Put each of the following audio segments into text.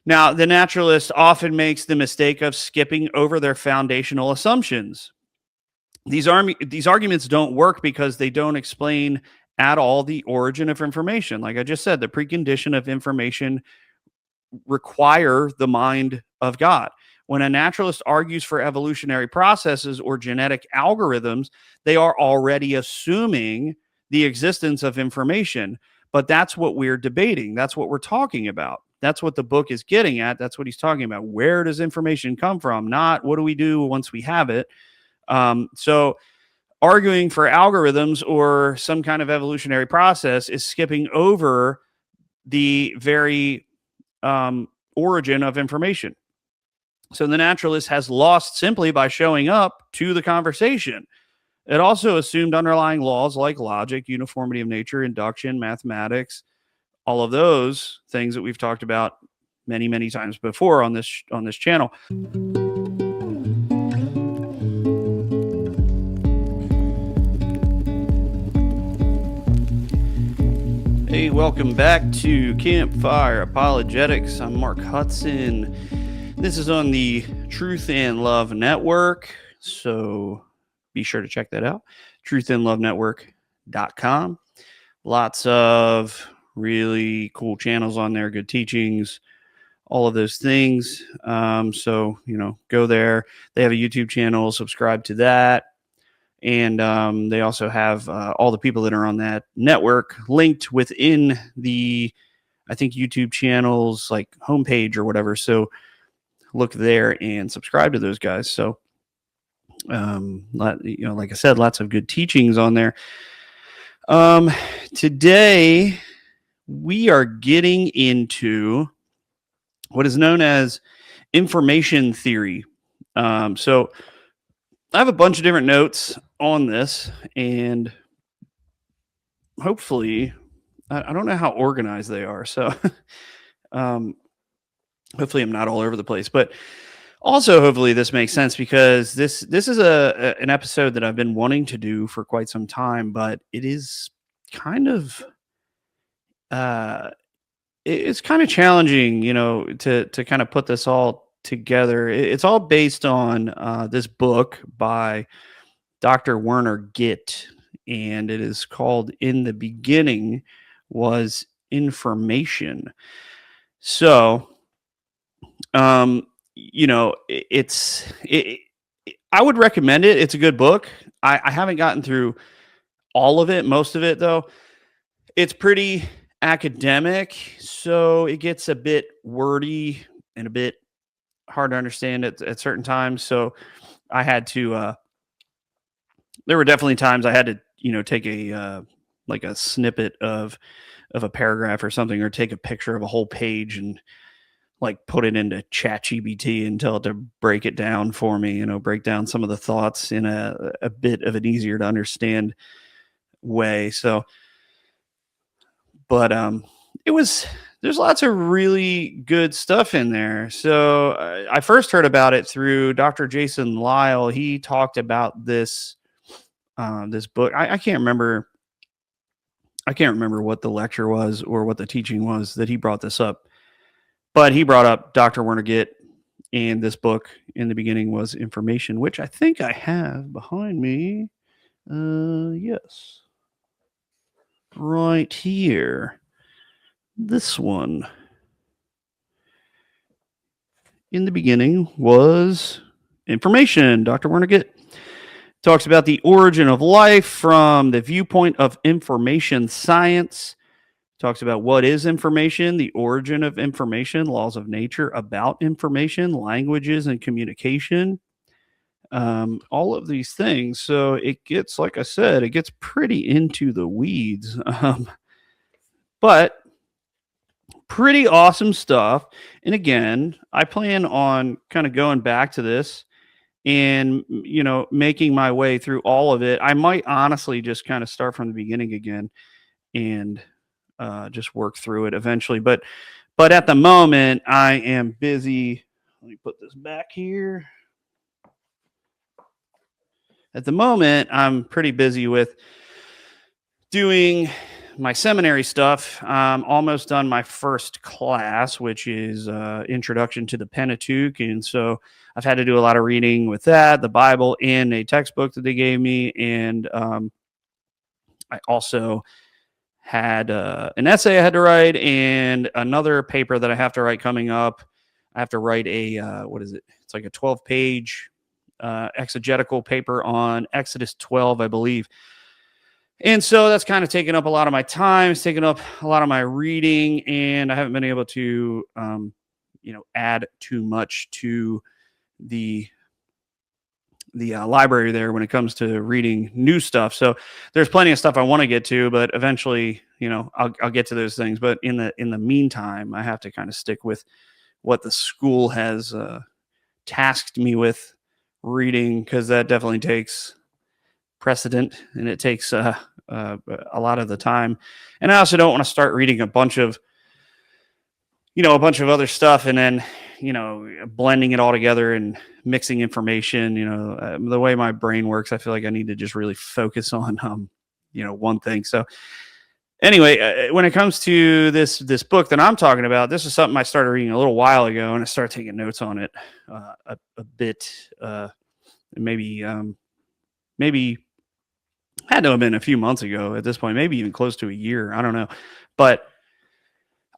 Now, the naturalist often makes the mistake of skipping over their foundational assumptions. These arguments don't work because they don't explain at all the origin of information. Like I just said, the precondition of information require the mind of God. When a naturalist argues for evolutionary processes or genetic algorithms, they are already assuming the existence of information. But that's what we're debating. That's what we're talking about. That's what the book is getting at. That's what he's talking about. Where does information come from? Not what do we do once we have it. So arguing for algorithms or some kind of evolutionary process is skipping over the very origin of information. So the naturalist has lost simply by showing up to the conversation. It also assumed underlying laws like logic, uniformity of nature, induction, mathematics, all of those things that we've talked about many, many times before on this channel. Hey, welcome back to Campfire Apologetics. I'm Mark Hudson. This is on the Truth and Love Network, so be sure to check that out. truthandlovenetwork.com. Lots of really cool channels on there, good teachings, all of those things. So, go there. They have a YouTube channel, subscribe to that. And they also have all the people that are on that network linked within the, I think, YouTube channels, like homepage or whatever. So look there and subscribe to those guys. So, like I said, lots of good teachings on there. Today, we are getting into what is known as information theory. So I have a bunch of different notes on this, and hopefully, I don't know how organized they are. So hopefully I'm not all over the place, but also hopefully this makes sense, because this is an episode that I've been wanting to do for quite some time, but it is kind of it's kind of challenging, to kind of put this all together. It's all based on this book by Dr. Werner Gitt, and it is called "In the Beginning Was Information." So, I would recommend it. It's a good book. I haven't gotten through all of it, most of it though. It's pretty academic, so it gets a bit wordy and a bit hard to understand at certain times. So I had to, there were definitely times I had to, take a snippet of a paragraph or something, or take a picture of a whole page and like put it into ChatGPT and tell it to break it down for me, break down some of the thoughts in a bit of an easier to understand way. So, but there's lots of really good stuff in there. So I first heard about it through Dr. Jason Lisle. He talked about this book. I can't remember what the lecture was or what the teaching was that he brought this up, but he brought up Dr. Werner Gitt, and this book, "In the Beginning Was Information," which I think I have behind me. Yes. Right here. This one. "In the Beginning Was Information." Dr. Werner Gitt talks about the origin of life from the viewpoint of information science. Talks about what is information, the origin of information, laws of nature about information, languages and communication, all of these things. So it gets, like I said, it gets pretty into the weeds, but pretty awesome stuff. And again, I plan on kind of going back to this and, making my way through all of it. I might honestly just kind of start from the beginning again and just work through it eventually. But at the moment, I am busy. Let me put this back here. At the moment, I'm pretty busy with doing my seminary stuff, I'm almost done my first class, which is Introduction to the Pentateuch. And so I've had to do a lot of reading with that, the Bible, and a textbook that they gave me. And I also had an essay I had to write and another paper that I have to write coming up. I have to write what is it? It's like a 12-page exegetical paper on Exodus 12, I believe. And so that's kind of taken up a lot of my time. It's taken up a lot of my reading, and I haven't been able to, add too much to the library there when it comes to reading new stuff. So there's plenty of stuff I want to get to, but eventually, I'll get to those things. But in the meantime, I have to kind of stick with what the school has tasked me with reading, because that definitely takes precedent, and it takes a lot of the time. And I also don't want to start reading a bunch of other stuff and then blending it all together and mixing information. The way my brain works, I feel like I need to just really focus on one thing. So anyway, when it comes to this book that I'm talking about, this is something I started reading a little while ago, and I started taking notes on it a bit. Maybe had to have been a few months ago at this point, maybe even close to a year. I don't know. But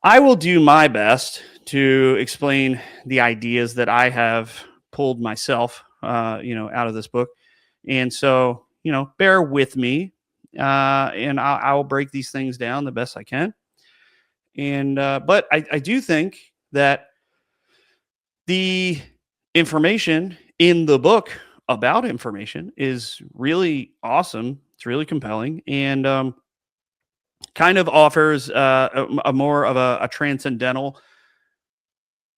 I will do my best to explain the ideas that I have pulled myself, out of this book. And so, bear with me, and I'll break these things down the best I can. And, but I do think that the information in the book about information is really awesome. It's really compelling, and kind of offers a more of a transcendental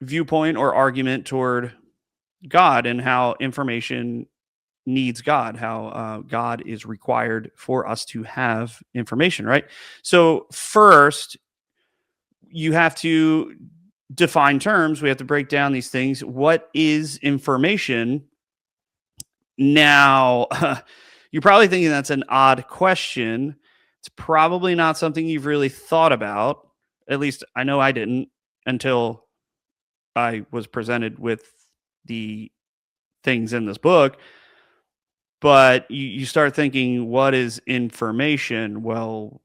viewpoint or argument toward God and how information needs God, how God is required for us to have information, right? So first, you have to define terms. We have to break down these things. What is information? Now, you're probably thinking that's an odd question. It's probably not something you've really thought about. At least I know I didn't until I was presented with the things in this book. But you start thinking, what is information? Well,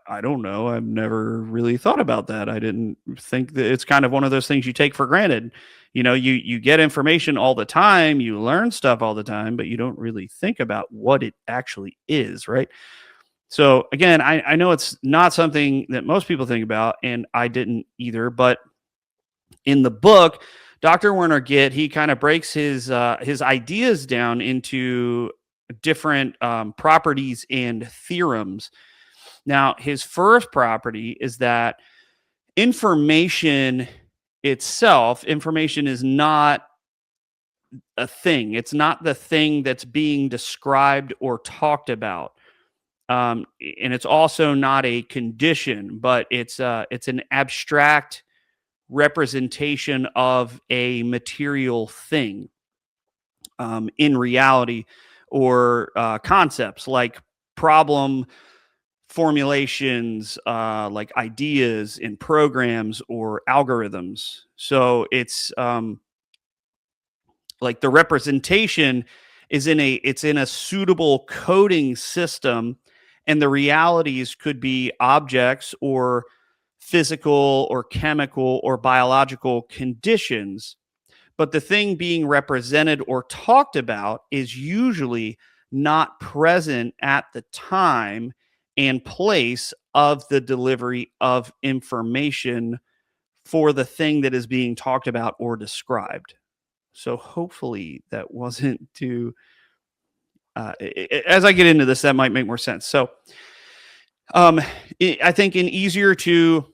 I don't know. I've never really thought about that. I didn't think that it's kind of one of those things you take for granted. You get information all the time, you learn stuff all the time, but you don't really think about what it actually is, right? So again, I know it's not something that most people think about, and I didn't either. But in the book, Dr. Werner Gitt, he kind of breaks his ideas down into different properties and theorems. Now, his first property is that information itself, information is not a thing. It's not the thing that's being described or talked about. And it's also not a condition, but it's an abstract representation of a material thing in reality, or concepts like problem formulations, like ideas in programs or algorithms. So it's like the representation is in a suitable coding system, and the realities could be objects or physical or chemical or biological conditions. But the thing being represented or talked about is usually not present at the time and place of the delivery of information for the thing that is being talked about or described. So hopefully that wasn't too, as I get into this, that might make more sense. So I think in easier to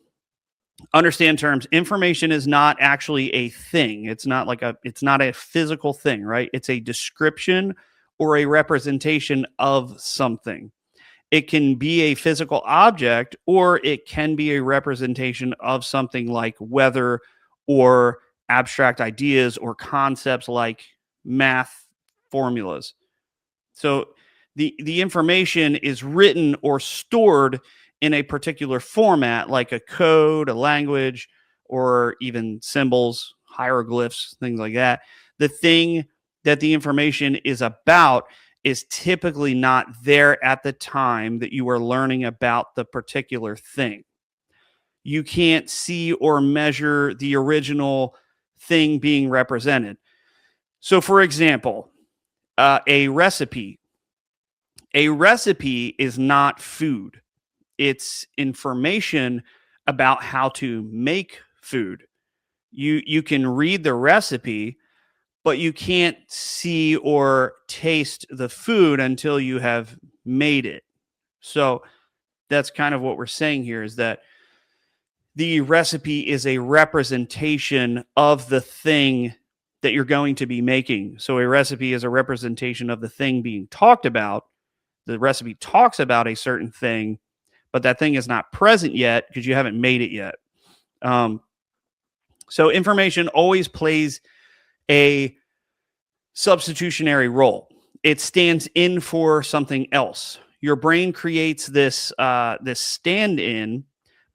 understand terms, information is not actually a thing. It's not a physical thing, right? It's a description or a representation of something. It can be a physical object, or it can be a representation of something like weather or abstract ideas or concepts like math formulas. So The information is written or stored in a particular format, like a code, a language, or even symbols, hieroglyphs, things like that. The thing that the information is about is typically not there at the time that you are learning about the particular thing. You can't see or measure the original thing being represented. So, for example, a recipe. A recipe is not food. It's information about how to make food. You can read the recipe, but you can't see or taste the food until you have made it. So that's kind of what we're saying here, is that the recipe is a representation of the thing that you're going to be making. So a recipe is a representation of the thing being talked about. The recipe talks about a certain thing, but that thing is not present yet because you haven't made it yet. So information always plays a substitutionary role. It stands in for something else. Your brain creates this stand-in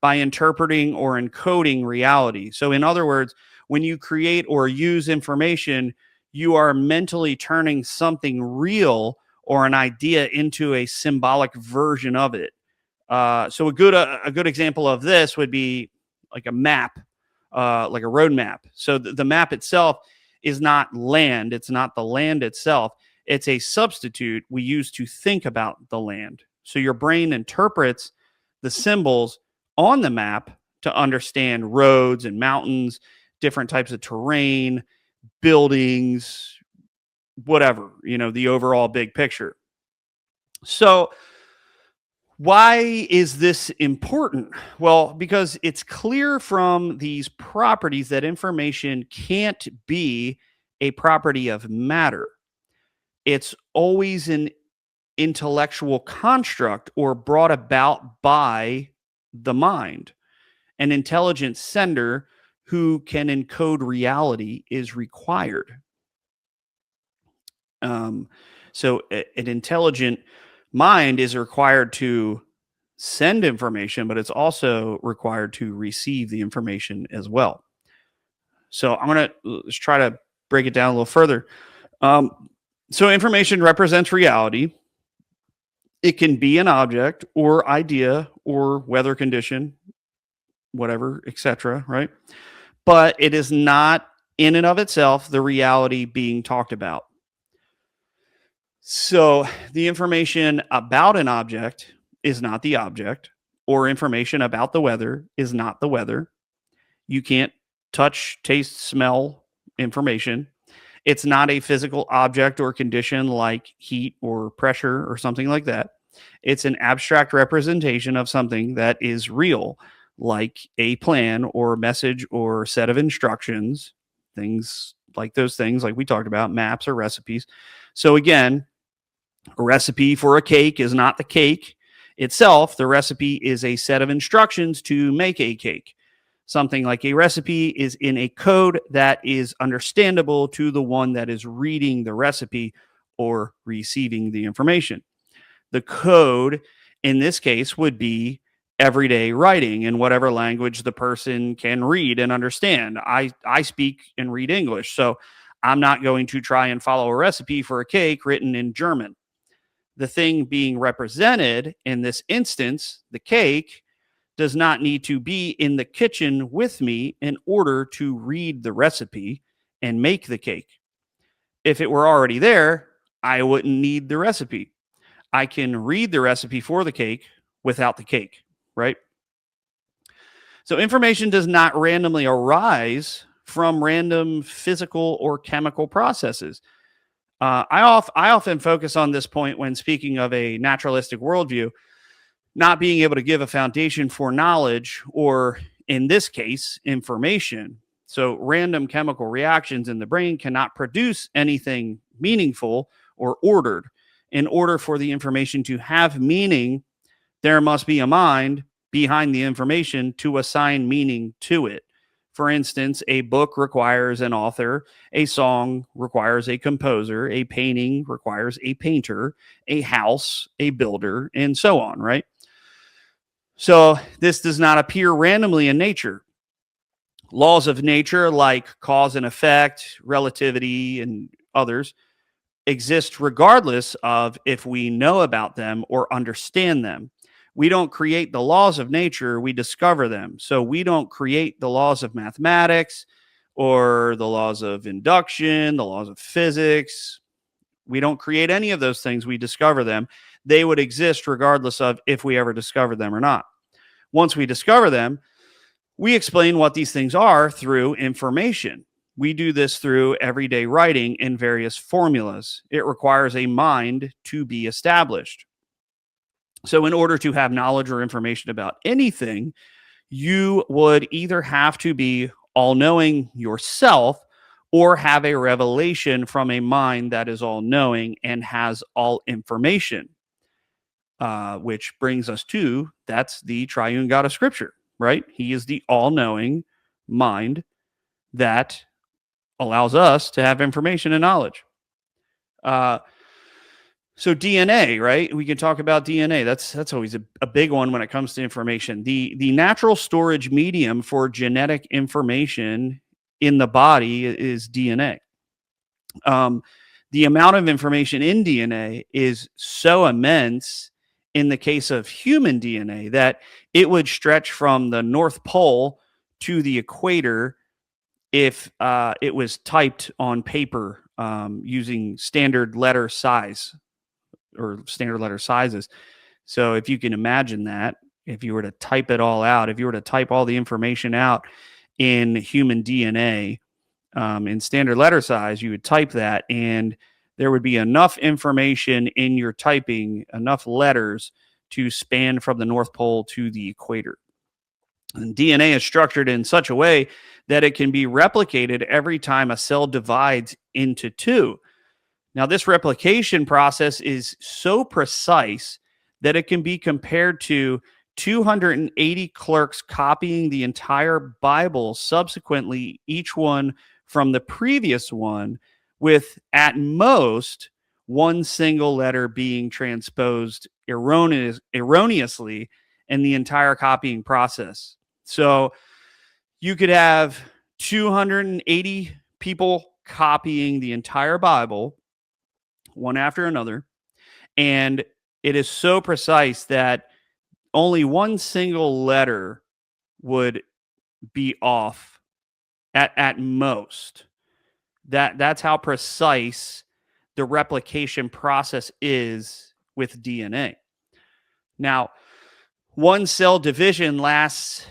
by interpreting or encoding reality. So in other words, when you create or use information, you are mentally turning something real or an idea into a symbolic version of it. So a good example of this would be like a map, like a road map. So the map itself is not land. It's not the land itself. It's a substitute we use to think about the land. So your brain interprets the symbols on the map to understand roads and mountains, different types of terrain, buildings, whatever, the overall big picture. So why is this important? Well, because it's clear from these properties that information can't be a property of matter. It's always an intellectual construct or brought about by the mind. An intelligent sender who can encode reality is required. So an intelligent mind is required to send information, but it's also required to receive the information as well. So let's try to break it down a little further. So information represents reality. It can be an object or idea or weather condition, whatever, etc., right? But it is not in and of itself the reality being talked about. So the information about an object is not the object, or information about the weather is not the weather. You can't touch, taste, smell information. It's not a physical object or condition like heat or pressure or something like that. It's an abstract representation of something that is real, like a plan or message or set of instructions, things like those things like we talked about, maps or recipes. So again, a recipe for a cake is not the cake itself. The recipe is a set of instructions to make a cake. Something like a recipe is in a code that is understandable to the one that is reading the recipe or receiving the information. The code in this case would be everyday writing in whatever language the person can read and understand. I speak and read English, so I'm not going to try and follow a recipe for a cake written in German. The thing being represented in this instance, the cake, does not need to be in the kitchen with me in order to read the recipe and make the cake. If it were already there, I wouldn't need the recipe. I can read the recipe for the cake without the cake, right? So information does not randomly arise from random physical or chemical processes. I often focus on this point when speaking of a naturalistic worldview, not being able to give a foundation for knowledge, or in this case, information. So random chemical reactions in the brain cannot produce anything meaningful or ordered. In order for the information to have meaning, there must be a mind behind the information to assign meaning to it. For instance, a book requires an author, a song requires a composer, a painting requires a painter, a house, a builder, and so on, right? So this does not appear randomly in nature. Laws of nature, like cause and effect, relativity, and others, exist regardless of if we know about them or understand them. We don't create the laws of nature, we discover them. So we don't create the laws of mathematics or the laws of induction, the laws of physics. We don't create any of those things, we discover them. They would exist regardless of if we ever discovered them or not. Once we discover them, we explain what these things are through information. We do this through everyday writing in various formulas. It requires a mind to be established. So, in order to have knowledge or information about anything, you would either have to be all knowing yourself or have a revelation from a mind that is all knowing and has all information, which brings us to that's the triune God of Scripture, right? He is the all knowing mind that allows us to have information and knowledge. So DNA, right? We can talk about DNA. That's always a big one when it comes to information. The natural storage medium for genetic information in the body is DNA. The amount of information in DNA is so immense in the case of human DNA that it would stretch from the North Pole to the equator if it was typed on paper using standard letter size or standard letter sizes. So if you can imagine that, if you were to type it all out, if you were to type all the information out in human DNA in standard letter size, you would type that and there would be enough information in your typing, enough letters to span from the North Pole to the equator. And DNA is structured in such a way that it can be replicated every time a cell divides into two. Now, this replication process is so precise that it can be compared to 280 clerks copying the entire Bible subsequently, each one from the previous one, with at most one single letter being transposed erroneously in the entire copying process. So you could have 280 people copying the entire Bible one after another, and it is so precise that only one single letter would be off at most. That's how precise the replication process is with DNA. Now, one cell division lasts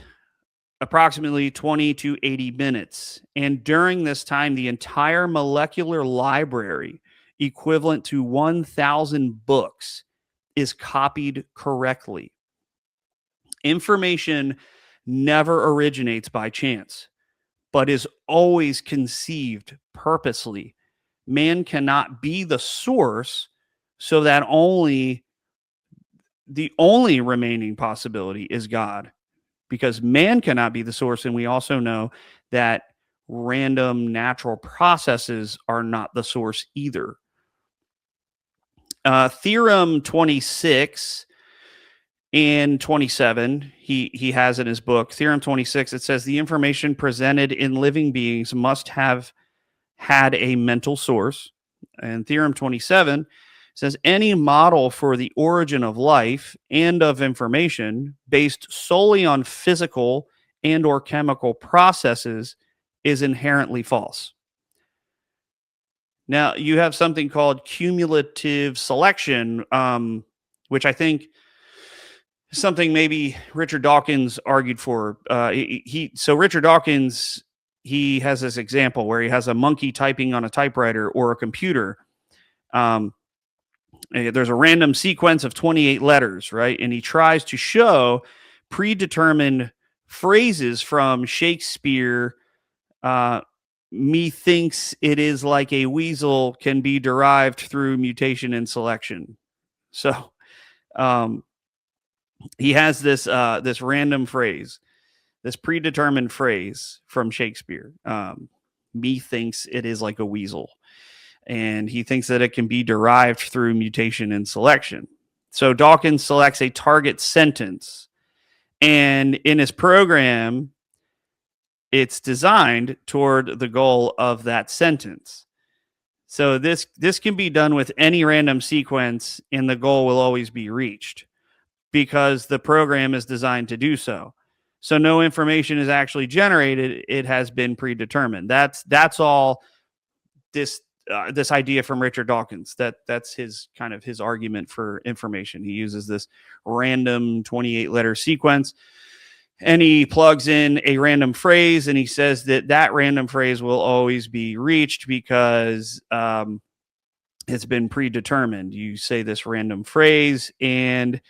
approximately 20 to 80 minutes, and during this time, the entire molecular library, equivalent to 1,000 books, is copied correctly. Information never originates by chance, but is always conceived purposely. Man cannot be the source, so that the only remaining possibility is God, because man cannot be the source, and we also know that random natural processes are not the source either. Theorem 26 and 27, he has in his book, Theorem 26, it says the information presented in living beings must have had a mental source. And Theorem 27 says any model for the origin of life and of information based solely on physical and or chemical processes is inherently false. Now, you have something called cumulative selection, which I think is something maybe Richard Dawkins argued for. So Richard Dawkins, he has this example where he has a monkey typing on a typewriter or a computer. There's a random sequence of 28 letters, right? And he tries to show predetermined phrases from Shakespeare. Methinks it is like a weasel can be derived through mutation and selection. So he has this random phrase this predetermined phrase from Shakespeare. Methinks it is like a weasel. And he thinks that it can be derived through mutation and selection. So Dawkins selects a target sentence. And in his program, it's designed toward the goal of that sentence. So this can be done with any random sequence, and the goal will always be reached because the program is designed to do so. So no information is actually generated; it has been predetermined. That's all. This idea from Richard Dawkins. That's his kind of his argument for information. He uses this random 28-letter sequence, and he plugs in a random phrase, and he says that random phrase will always be reached because it's been predetermined. You say this random phrase, and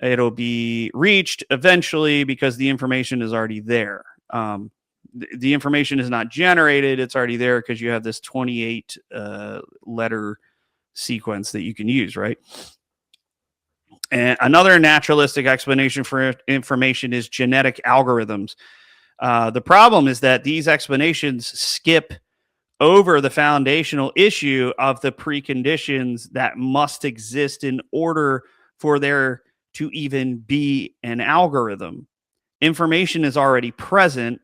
it'll be reached eventually because the information is already there. The information is not generated. It's already there because you have this 28 letter sequence that you can use, right? And another naturalistic explanation for information is genetic algorithms. The problem is that these explanations skip over the foundational issue of the preconditions that must exist in order for there to even be an algorithm. Information is already present.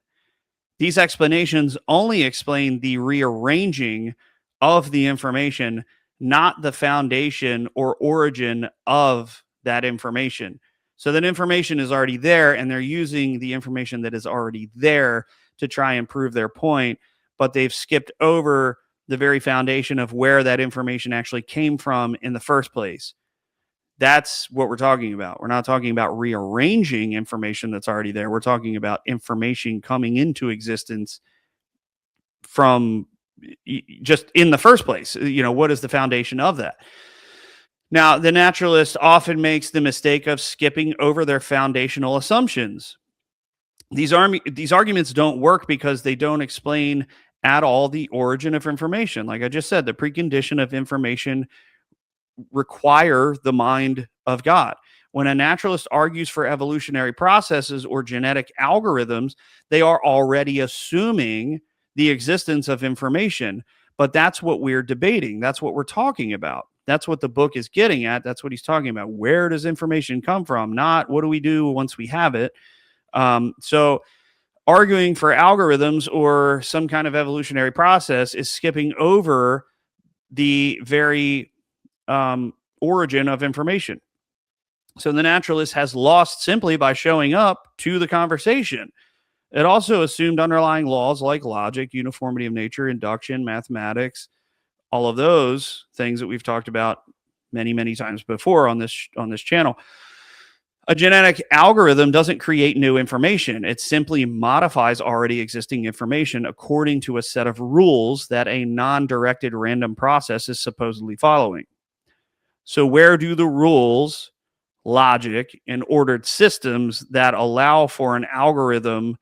These explanations only explain the rearranging of the information, not the foundation or origin of that information. So that information is already there, and they're using the information that is already there to try and prove their point, but they've skipped over the very foundation of where that information actually came from in the first place. That's what we're talking about. We're not talking about rearranging information that's already there. We're talking about information coming into existence from just in the first place. What is the foundation of that? Now, the naturalist often makes the mistake of skipping over their foundational assumptions. These arguments don't work because they don't explain at all the origin of information. Like I just said, the precondition of information require the mind of God. When a naturalist argues for evolutionary processes or genetic algorithms, they are already assuming the existence of information. But that's what we're debating. That's what we're talking about. That's what the book is getting at. That's what he's talking about. Where does information come from? Not what do we do once we have it. So arguing for algorithms or some kind of evolutionary process is skipping over the very origin of information. So the naturalist has lost simply by showing up to the conversation. It also assumed underlying laws like logic, uniformity of nature, induction, mathematics, all of those things that we've talked about many, many times before on this channel. A genetic algorithm doesn't create new information. It simply modifies already existing information according to a set of rules that a non-directed random process is supposedly following. So where do the rules, logic, and ordered systems that allow for an algorithm,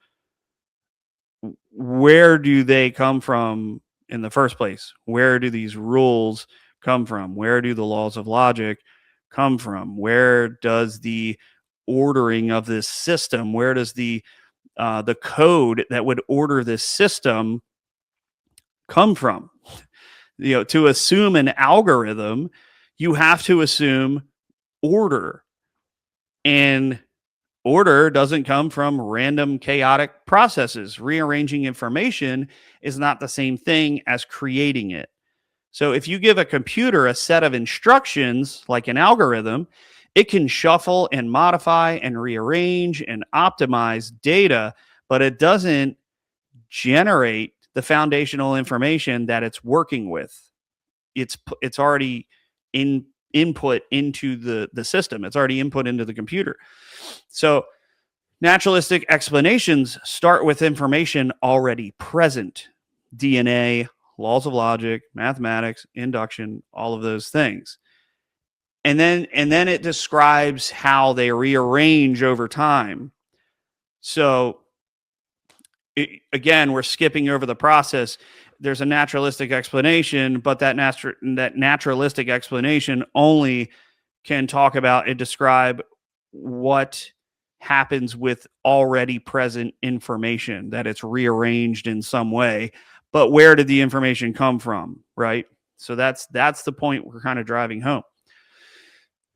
where do they come from in the first place? Where do these rules come from? Where do the laws of logic come from? Where does the ordering of this system, where does the code that would order this system come from? To assume an algorithm, you have to assume order. And order doesn't come from random chaotic processes. Rearranging information is not the same thing as creating it. So if you give a computer a set of instructions like an algorithm, it can shuffle and modify and rearrange and optimize data, but it doesn't generate the foundational information that it's working with. It's already input into the system. It's already input into the computer. So naturalistic explanations start with information already present. DNA, laws of logic, mathematics, induction, all of those things. And then it describes how they rearrange over time. So again, we're skipping over the process. There's a naturalistic explanation, but that naturalistic explanation only can talk about and describe what happens with already present information, that it's rearranged in some way. But where did the information come from, right? So that's the point we're kind of driving home.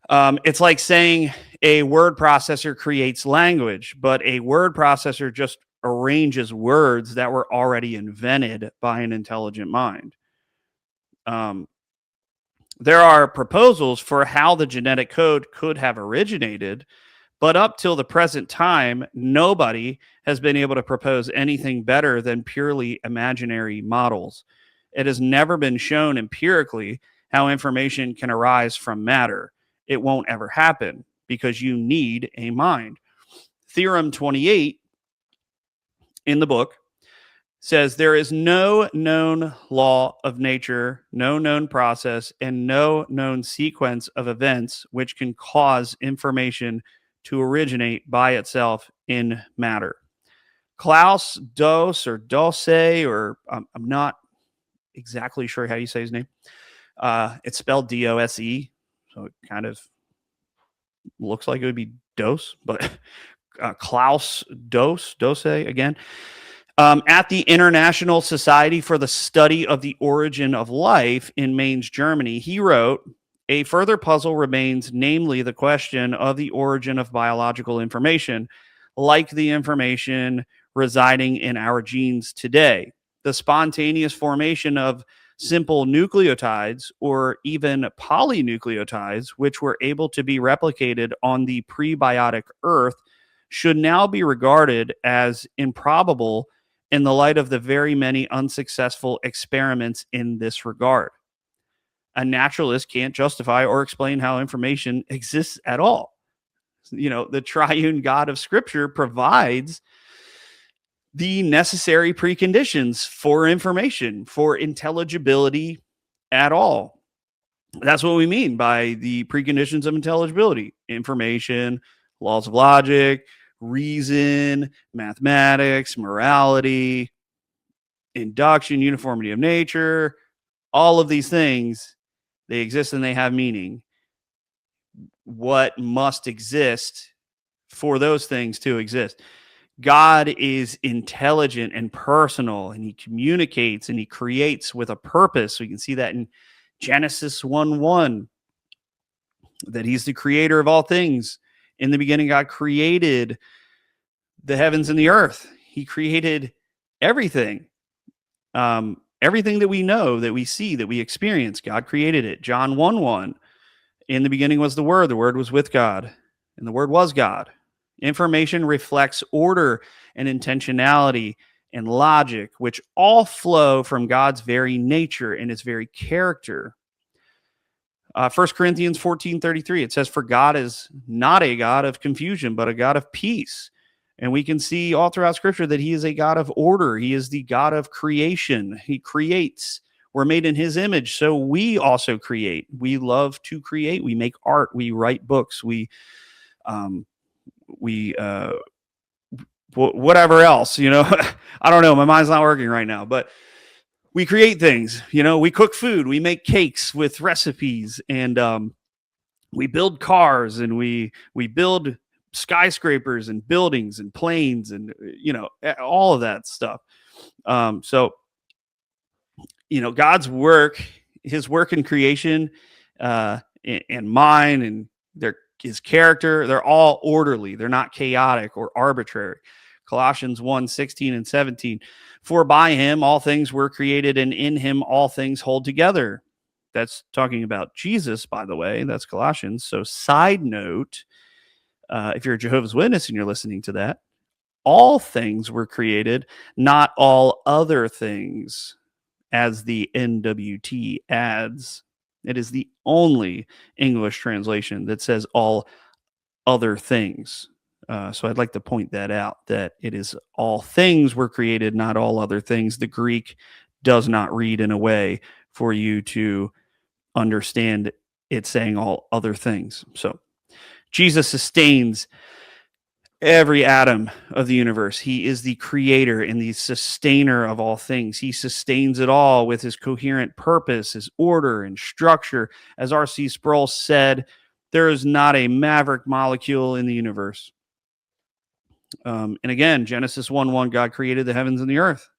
It's like saying a word processor creates language, but a word processor just arranges words that were already invented by an intelligent mind. There are proposals for how the genetic code could have originated, but up till the present time, nobody has been able to propose anything better than purely imaginary models. It has never been shown empirically how information can arise from matter. It won't ever happen because you need a mind. Theorem 28 in the book says there is no known law of nature, no known process, and no known sequence of events which can cause information to originate by itself in matter. Klaus Dose or Dose, or I'm not exactly sure how you say his name. It's spelled D-O-S-E, so it kind of looks like it would be Dose, but Klaus Dose again. At the International Society for the Study of the Origin of Life in Mainz, Germany, he wrote, a further puzzle remains, namely the question of the origin of biological information, like the information residing in our genes today. The spontaneous formation of simple nucleotides or even polynucleotides, which were able to be replicated on the prebiotic Earth, should now be regarded as improbable in the light of the very many unsuccessful experiments in this regard. A naturalist can't justify or explain how information exists at all. You know, the triune God of Scripture provides the necessary preconditions for information, for intelligibility at all. That's what we mean by the preconditions of intelligibility: information, laws of logic, reason, mathematics, morality, induction, uniformity of nature. All of these things, they exist and they have meaning. What must exist for those things to exist? God is intelligent and personal, and he communicates and he creates with a purpose. We can see that in Genesis 1:1, that he's the creator of all things. In the beginning, God created the heavens and the earth. He created everything. Everything that we know, that we see, that we experience, God created it. John 1:1, in the beginning was the Word was with God, and the Word was God. Information reflects order and intentionality and logic, which all flow from God's very nature and his very character. 1 Corinthians 14:33, it says, for God is not a God of confusion, but a God of peace. And we can see all throughout Scripture that he is a God of order. He is the God of creation. He creates. We're made in his image, so we also create. We love to create. We make art. We write books. We whatever else, you know. I don't know. My mind's not working right now, but we create things. You know, we cook food. We make cakes with recipes, and we build cars, and we build skyscrapers and buildings and planes, and you know, all of that stuff. So you know, God's work, his work in creation, and mine, and his character, they're all orderly. They're not chaotic or arbitrary. Colossians 1:16 and 17. For by him all things were created, and in him all things hold together. That's talking about Jesus, by the way. That's Colossians. So side note, if you're a Jehovah's Witness and you're listening to that, all things were created, not all other things, as the NWT adds. It is the only English translation that says all other things. So I'd like to point that out, that it is all things were created, not all other things. The Greek does not read in a way for you to understand it saying all other things. So Jesus sustains every atom of the universe. He is the creator and the sustainer of all things. He sustains it all with his coherent purpose, his order and structure. As R.C. Sproul said, there is not a maverick molecule in the universe. And again, Genesis 1:1, God created the heavens and the earth.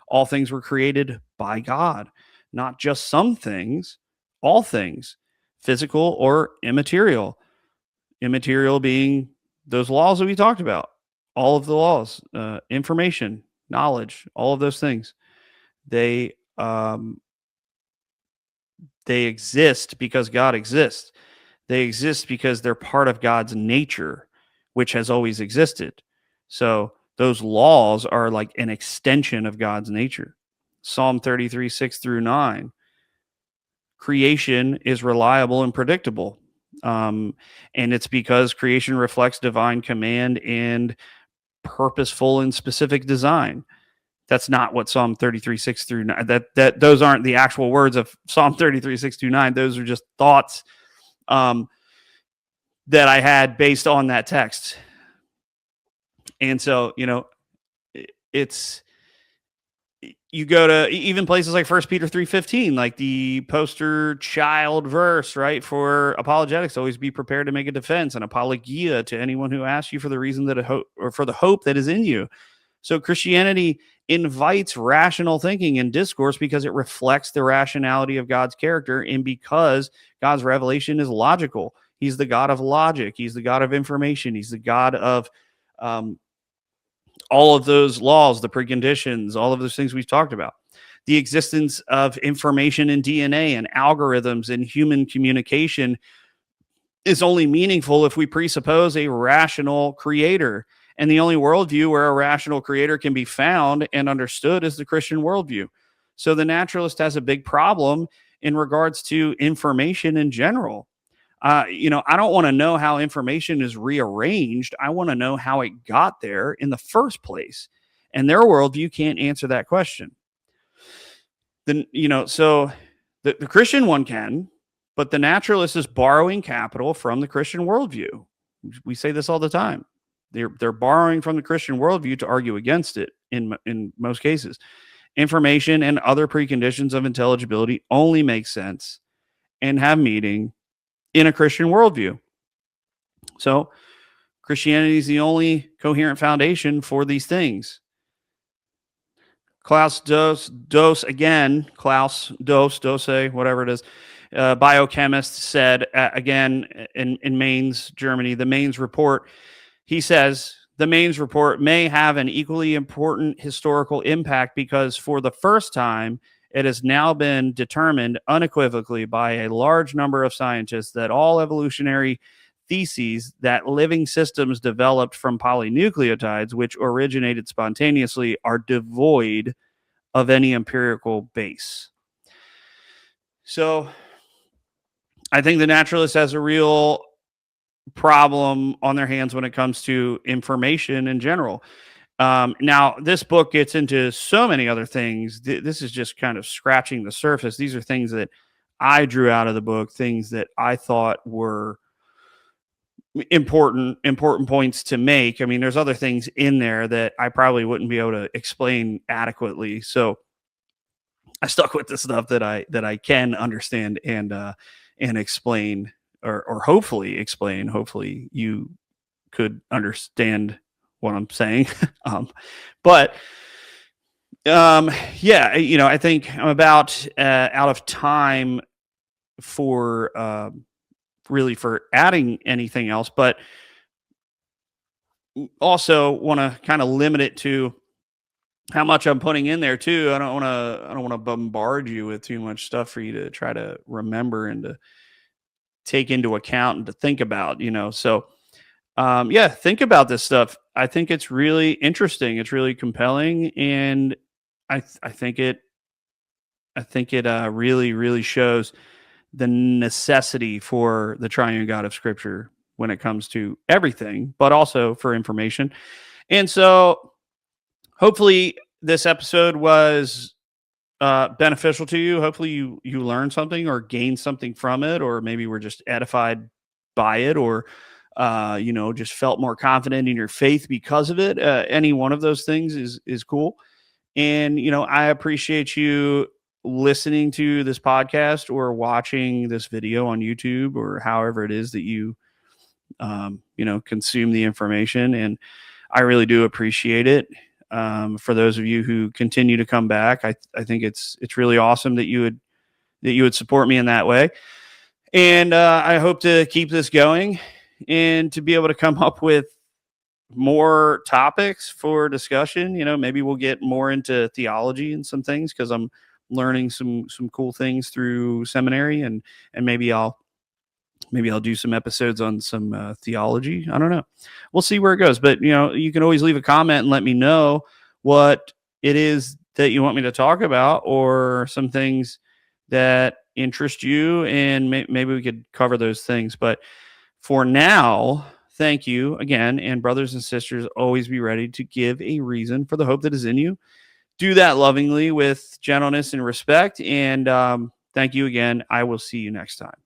All things were created by God, not just some things, all things, physical or immaterial. Immaterial being those laws that we talked about, all of the laws, information, knowledge, all of those things. They um, they exist because God exists. They exist because they're part of God's nature, which has always existed. So those laws are like an extension of God's nature. Psalm 33, 6-9. Creation is reliable and predictable. And it's because creation reflects divine command and purposeful and specific design. That's not what Psalm 33, 6-9. That those aren't the actual words of Psalm 33, 6-9. Those are just thoughts that I had based on that text. And so, it's, you go to even places like 1 Peter 3:15, like the poster child verse, right? For apologetics, always be prepared to make a defense, and apologia to anyone who asks you for the reason that or for the hope that is in you. So Christianity invites rational thinking and discourse because it reflects the rationality of God's character, and because God's revelation is logical. He's the God of logic. He's the God of information. He's the God of all of those laws, the preconditions, all of those things we've talked about. The existence of information in DNA and algorithms in human communication is only meaningful if we presuppose a rational creator. And the only worldview where a rational creator can be found and understood is the Christian worldview. So the naturalist has a big problem in regards to information in general. I don't want to know how information is rearranged. I want to know how it got there in the first place. And their worldview can't answer that question. Then, so the Christian one can, but the naturalist is borrowing capital from the Christian worldview. We say this all the time. They're borrowing from the Christian worldview to argue against it in most cases. Information and other preconditions of intelligibility only make sense and have meaning in a Christian worldview. So Christianity is the only coherent foundation for these things. Klaus Dose, whatever it is, biochemist said, again, in Mainz, Germany, the Mainz report, he says, the Mainz report may have an equally important historical impact because for the first time, it has now been determined unequivocally by a large number of scientists that all evolutionary theses that living systems developed from polynucleotides, which originated spontaneously, are devoid of any empirical base. So I think the naturalist has a real problem on their hands when it comes to information in general. Now, this book gets into so many other things. This is just kind of scratching the surface. These are things that I drew out of the book, things that I thought were important points to make. I mean, there's other things in there that I probably wouldn't be able to explain adequately. So I stuck with the stuff that I can understand and explain, or hopefully explain. Hopefully you could understand what I'm saying. But yeah, I think I'm about out of time for really for adding anything else, but also want to kind of limit it to how much I'm putting in there too. I don't want to bombard you with too much stuff for you to try to remember and to take into account and to think about, so yeah, think about this stuff. I think it's really interesting. It's really compelling. And I think it really, really shows the necessity for the triune God of Scripture when it comes to everything, but also for information. And so hopefully this episode was beneficial to you. Hopefully you learned something or gained something from it, or maybe were just edified by it, or just felt more confident in your faith because of it. Any one of those things is cool. And, I appreciate you listening to this podcast or watching this video on YouTube or however it is that you, consume the information. And I really do appreciate it. For those of you who continue to come back, I think it's really awesome that you would support me in that way. And I hope to keep this going and to be able to come up with more topics for discussion. Maybe we'll get more into theology and some things, because I'm learning some cool things through seminary, and maybe I'll do some episodes on some theology. I don't know. We'll see where it goes. But you can always leave a comment and let me know what it is that you want me to talk about, or some things that interest you, and maybe we could cover those things. But for now, thank you again. And brothers and sisters, always be ready to give a reason for the hope that is in you. Do that lovingly, with gentleness and respect. And thank you again. I will see you next time.